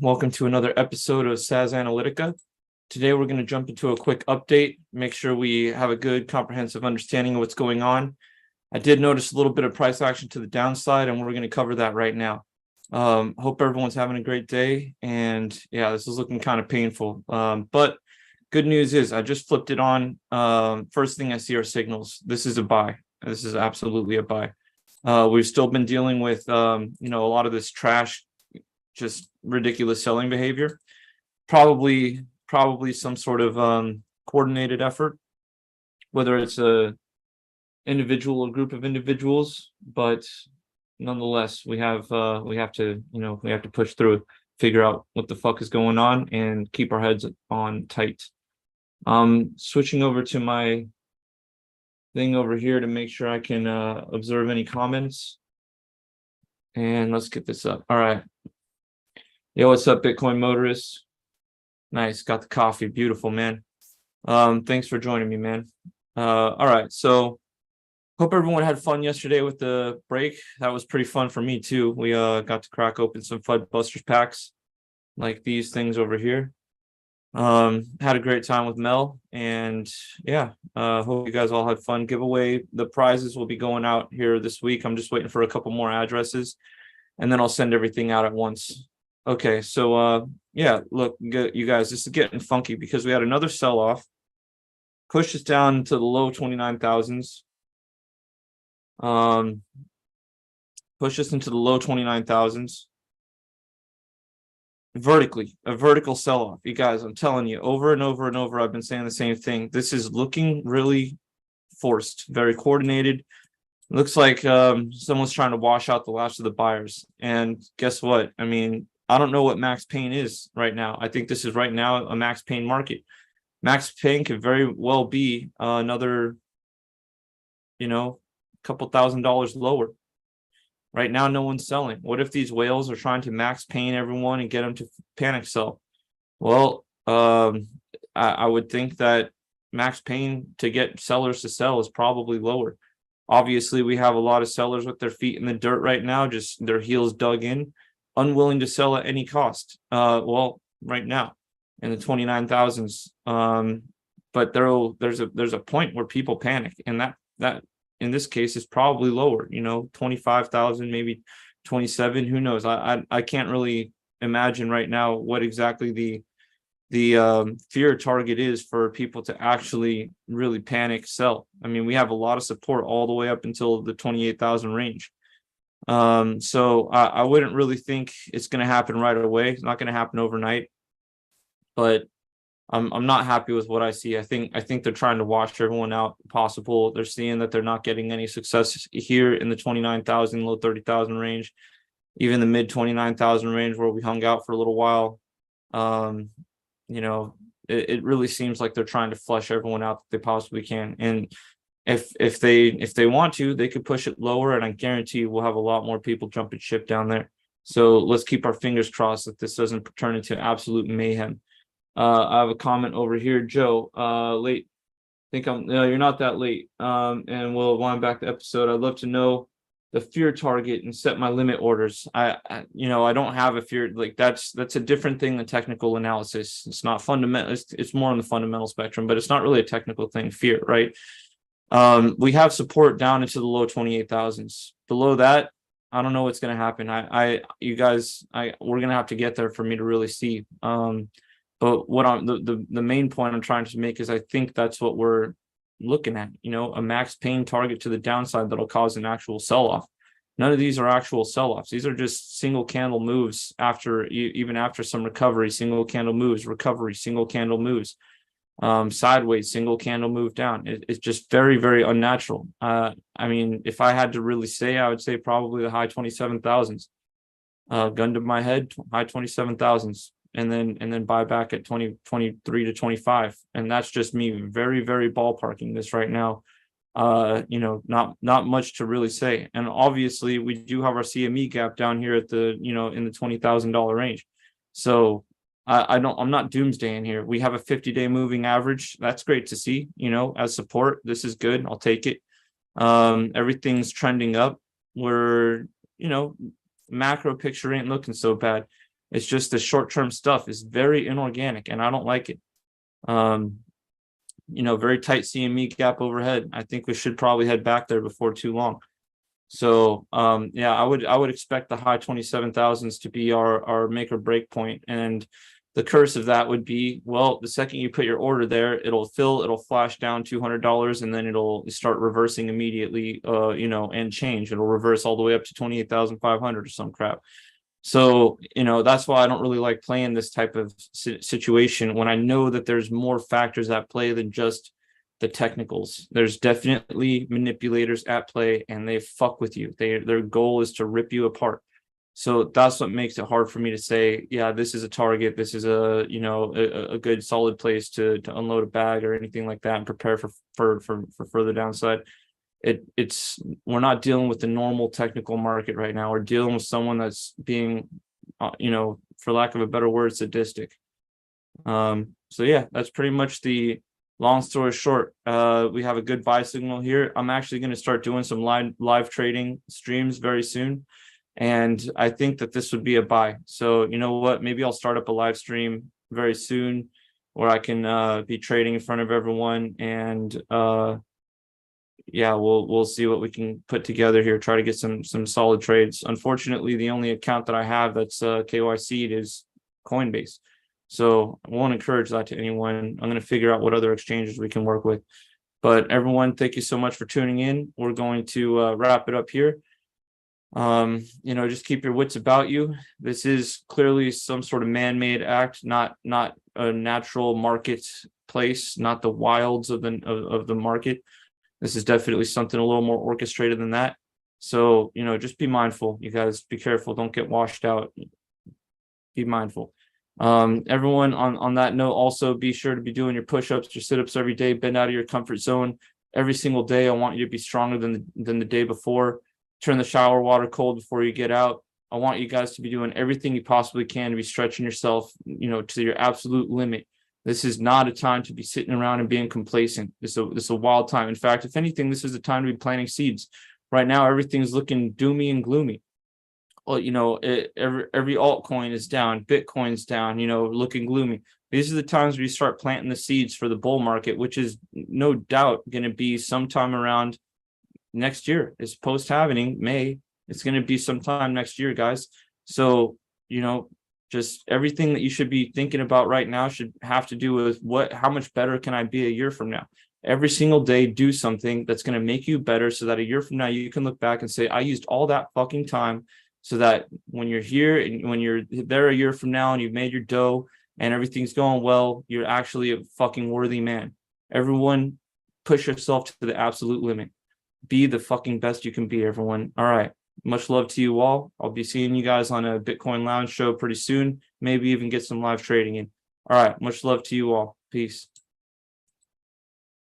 Welcome to another episode of Saz Analytica. Today we're going to jump into a quick update, make sure we have a good comprehensive understanding of what's going on. I did notice a little bit of price action to the downside, and we're going to cover that right now. Hope everyone's having a great day, and yeah, this is looking kind of painful. But good news is I just flipped it on. First thing I see are signals. This is a buy. This is absolutely a buy. We've still been dealing with a lot of this trash, just ridiculous selling behavior. Probably some sort of coordinated effort, whether it's a individual or group of individuals, but nonetheless, we have to push through, figure out what the fuck is going on, and keep our heads on tight. Switching over to my thing over here to make sure I can observe any comments, and let's get this up. All right. Yo, what's up, Bitcoin motorists? Nice, got the coffee. Beautiful, man. Thanks for joining me, man. All right, so hope everyone had fun yesterday with the break. That was pretty fun for me too. We got to crack open some FUD Busters packs like these things over here. Had a great time with Mel, and yeah, hope you guys all had fun. Giveaway, the prizes will be going out here this week. I'm just waiting for a couple more addresses, and then I'll send everything out at once. Okay, so yeah, look, you guys, this is getting funky because we had another sell-off, pushed us down to the low 29,000s, pushed us into the low 29,000s, vertically, a vertical sell-off. You guys, I'm telling you, over and over and over, I've been saying the same thing. This is looking really forced, very coordinated. Looks like someone's trying to wash out the last of the buyers. And guess what? I mean, I don't know what max pain is right now. I think this is right now a max pain market. Max pain could very well be another, couple $1,000s lower. Right now, no one's selling. What if these whales are trying to max pain everyone and get them to panic sell? Well, I would think that max pain to get sellers to sell is probably lower. Obviously, we have a lot of sellers with their feet in the dirt right now, just their heels dug in, unwilling to sell at any cost. Well, right now in the 29,000s. But there's a point where people panic, and that in this case is probably lower, 25,000, maybe 27, who knows? I can't really imagine right now what exactly the fear target is for people to actually really panic sell. I mean, we have a lot of support all the way up until the 28,000 range. So I wouldn't really think it's going to happen right away. It's not going to happen overnight, but I'm not happy with what I see. I think they're trying to wash everyone out possible. They're seeing that they're not getting any success here in the 29,000, low 30,000 range, even the mid 29,000 range where we hung out for a little while. It really seems like they're trying to flush everyone out that they possibly can. And if they want to, they could push it lower, and I guarantee we'll have a lot more people jumping ship down there. So let's keep our fingers crossed that this doesn't turn into absolute mayhem. I have a comment over here, Joe. Late. You're not that late. And we'll wind back the episode. I'd love to know the fear target and set my limit orders. I don't have a fear, like that's a different thing than technical analysis. It's not fundamental. It's more on the fundamental spectrum, but it's not really a technical thing. Fear, right? We have support down into the low 28,000s. Below that, I don't know what's going to happen. We're going to have to get there for me to really see. But what the main point I'm trying to make is I think that's what we're looking at, a max pain target to the downside that'll cause an actual sell-off. None of these are actual sell-offs. These are just single candle moves even after some recovery, single candle moves, recovery, single candle moves, sideways, single candle move down. It's just very, very unnatural. I mean, if I had to really say, I would say probably the high 27,000s. Gun to my head, high 27,000s. And then buy back at 23 to 25, and that's just me very, very ballparking this right now. Not much to really say. And obviously we do have our CME gap down here at the in the $20,000 range. So I'm not doomsdaying here. We have a 50-day moving average. That's great to see, as support. This is good. I'll take it. Everything's trending up. We're macro picture ain't looking so bad. It's just the short-term stuff is very inorganic, and I don't like it. Very tight CME gap overhead. I think we should probably head back there before too long. So yeah, I would expect the high 27,000s to be our make or break point. And the curse of that would be, well, the second you put your order there, it'll flash down $200, and then it'll start reversing immediately, and change. It'll reverse all the way up to 28,500 or some crap. So, that's why I don't really like playing this type of situation when I know that there's more factors at play than just the technicals. There's definitely manipulators at play, and they fuck with you. Their goal is to rip you apart. So that's what makes it hard for me to say, yeah, this is a target. This is a good solid place to unload a bag or anything like that and prepare for further downside. We're not dealing with the normal technical market right now. We're dealing with someone that's being, for lack of a better word, sadistic. So yeah, that's pretty much the long story short. We have a good buy signal here. I'm actually going to start doing some live trading streams very soon, and I think that this would be a buy. So you know what? Maybe I'll start up a live stream very soon where I can be trading in front of everyone, and yeah, we'll see what we can put together here. Try to get some solid trades. Unfortunately, the only account that I have that's KYC'd is Coinbase, so I won't encourage that to anyone. I'm going to figure out what other exchanges we can work with. But everyone, thank you so much for tuning in. We're going to wrap it up here. Just keep your wits about you. This is clearly some sort of man-made act, not a natural market place, not the wilds of the market. This is definitely something a little more orchestrated than that. So, just be mindful. You guys be careful. Don't get washed out. Be mindful. Everyone, on that note, also be sure to be doing your push-ups, your sit-ups every day. Bend out of your comfort zone every single day. I want you to be stronger than the day before. Turn the shower water cold before you get out. I want you guys to be doing everything you possibly can to be stretching yourself, to your absolute limit. This is not a time to be sitting around and being complacent. This is a wild time. In fact, if anything, this is a time to be planting seeds. Right now, everything's looking doomy and gloomy. Well, every altcoin is down, Bitcoin's down, looking gloomy. These are the times where you start planting the seeds for the bull market, which is no doubt going to be sometime around next year. It's post-halving, May. It's going to be sometime next year, guys. So, just everything that you should be thinking about right now should have to do with how much better can I be a year from now? Every single day, do something that's going to make you better so that a year from now, you can look back and say, I used all that fucking time so that when you're here and when you're there a year from now and you've made your dough and everything's going well, you're actually a fucking worthy man. Everyone, push yourself to the absolute limit. Be the fucking best you can be, everyone. All right. Much love to you all. I'll be seeing you guys on a Bitcoin Lounge show pretty soon. Maybe even get some live trading in. All right. Much love to you all. Peace.